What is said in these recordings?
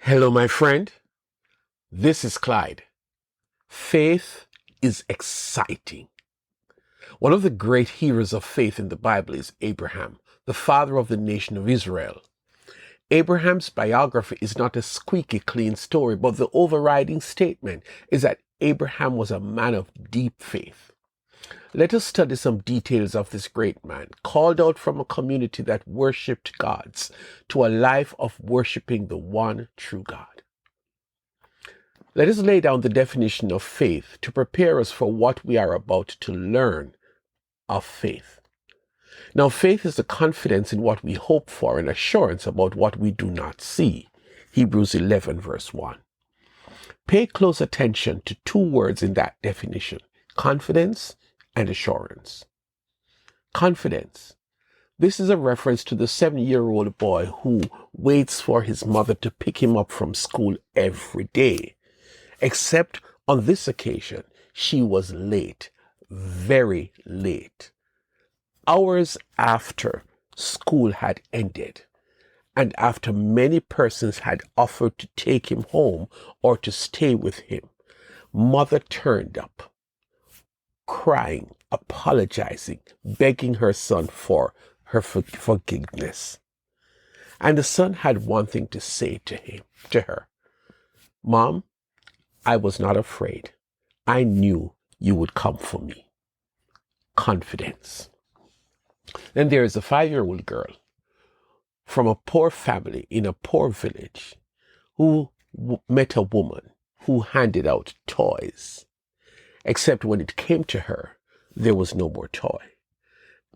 Hello, my friend. This is Clyde. Faith is exciting. One of the great heroes of faith in the Bible is Abraham, the father of the nation of Israel. Abraham's biography is not a squeaky clean story, but the overriding statement is that Abraham was a man of deep faith. Let us study some details of this great man, called out from a community that worshipped gods to a life of worshiping the one true God. Let us lay down the definition of faith to prepare us for what we are about to learn of faith. Now, faith is the confidence in what we hope for and assurance about what we do not see. Hebrews 11 verse 1. Pay close attention to two words in that definition: confidence and assurance. Confidence. This is a reference to the 7-year-old boy who waits for his mother to pick him up from school every day. Except on this occasion, she was late, very late. Hours after school had ended, and after many persons had offered to take him home or to stay with him, mother turned up, crying, apologizing, begging her son for her forgiveness. And the son had one thing to say to her: "Mom, I was not afraid. I knew you would come for me." Confidence. Then there is a 5-year-old girl from a poor family in a poor village who met a woman who handed out toys. Except when it came to her, there was no more toy.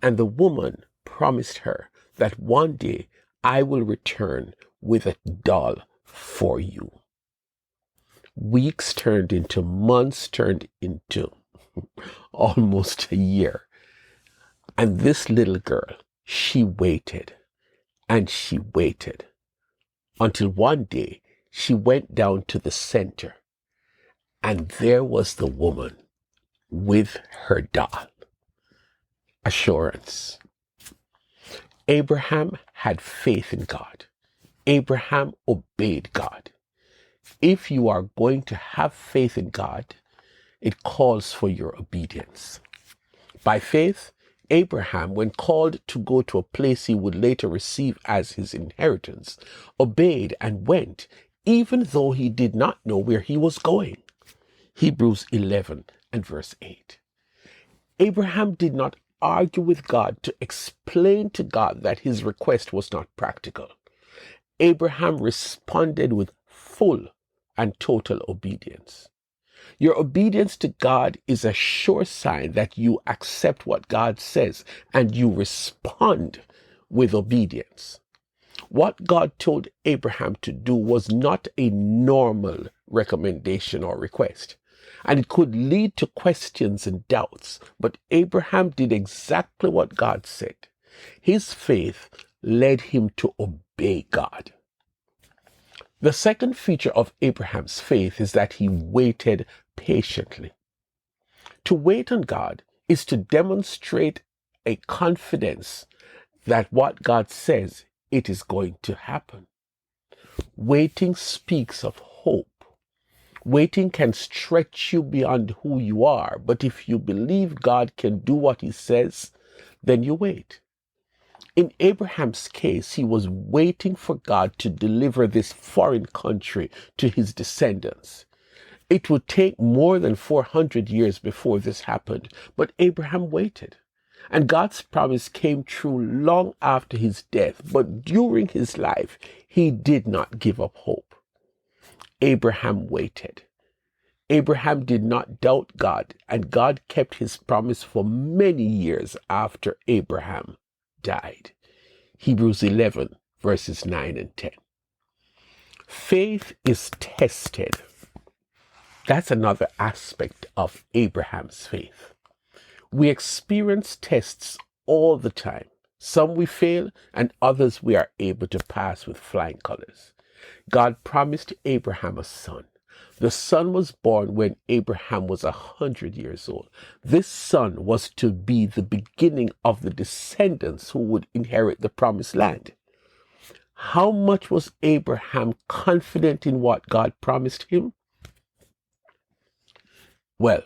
And the woman promised her that one day I will return with a doll for you. Weeks turned into months, turned into almost a year. And this little girl, she waited and she waited until one day she went down to the center, and there was the woman with her doll. Assurance. Abraham had faith in God. Abraham obeyed God. If you are going to have faith in God, it calls for your obedience. By faith, Abraham, when called to go to a place he would later receive as his inheritance, obeyed and went, even though he did not know where he was going. Hebrews 11 and verse 8. Abraham did not argue with God to explain to God that his request was not practical. Abraham responded with full and total obedience. Your obedience to God is a sure sign that you accept what God says and you respond with obedience. What God told Abraham to do was not a normal recommendation or request, and it could lead to questions and doubts, but Abraham did exactly what God said. His faith led him to obey God. The second feature of Abraham's faith is that he waited patiently. To wait on God is to demonstrate a confidence that what God says, it is going to happen. Waiting speaks of hope. Waiting can stretch you beyond who you are, but if you believe God can do what he says, then you wait. In Abraham's case, he was waiting for God to deliver this foreign country to his descendants. It would take more than 400 years before this happened, but Abraham waited. And God's promise came true long after his death, but during his life, he did not give up hope. Abraham waited. Abraham did not doubt God, and God kept his promise for many years after Abraham died. Hebrews 11 verses 9 and 10. Faith is tested. That's another aspect of Abraham's faith. We experience tests all the time. Some we fail and others we are able to pass with flying colors. God promised Abraham a son. The son was born when Abraham was 100 years old. This son was to be the beginning of the descendants who would inherit the promised land. How much was Abraham confident in what God promised him? Well,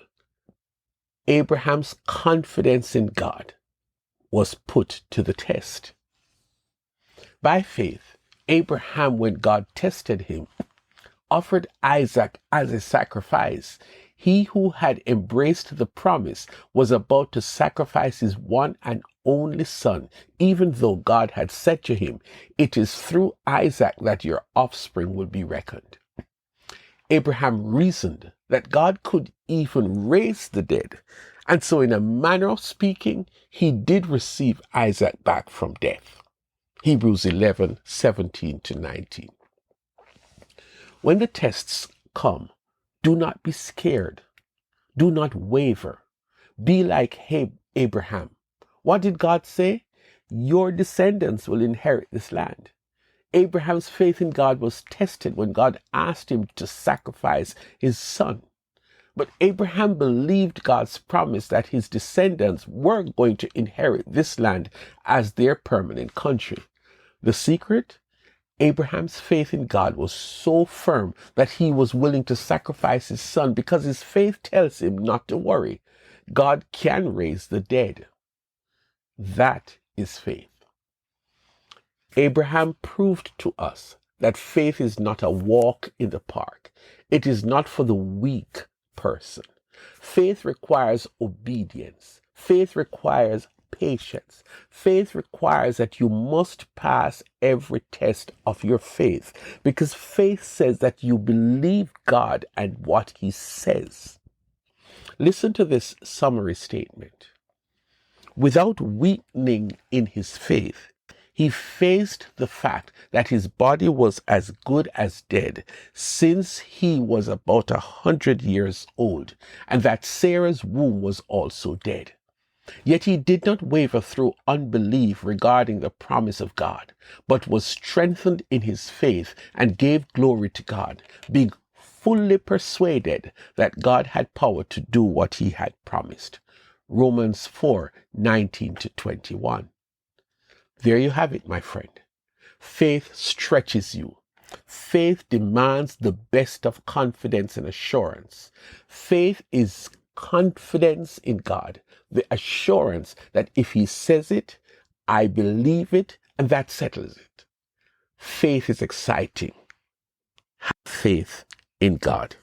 Abraham's confidence in God was put to the test. By faith, Abraham, when God tested him, offered Isaac as a sacrifice. He who had embraced the promise was about to sacrifice his one and only son, even though God had said to him, "It is through Isaac that your offspring will be reckoned." Abraham reasoned that God could even raise the dead, and so in a manner of speaking, he did receive Isaac back from death. Hebrews 11:17-19. When the tests come, do not be scared. Do not waver. Be like Abraham. What did God say? Your descendants will inherit this land. Abraham's faith in God was tested when God asked him to sacrifice his son. But Abraham believed God's promise that his descendants were going to inherit this land as their permanent country. The secret? Abraham's faith in God was so firm that he was willing to sacrifice his son because his faith tells him not to worry. God can raise the dead. That is faith. Abraham proved to us that faith is not a walk in the park. It is not for the weak person. Faith requires obedience. Faith requires patience. Faith requires that you must pass every test of your faith, because faith says that you believe God and what he says. Listen to this summary statement. Without weakening in his faith, he faced the fact that his body was as good as dead since he was about 100 years old, and that Sarah's womb was also dead. Yet he did not waver through unbelief regarding the promise of God, but was strengthened in his faith and gave glory to God, being fully persuaded that God had power to do what he had promised. Romans 4:19-21. There you have it, my friend. Faith stretches you. Faith demands the best of confidence and assurance. Faith is confidence in God, the assurance that if he says it, I believe it, and that settles it. Faith is exciting. Have faith in God.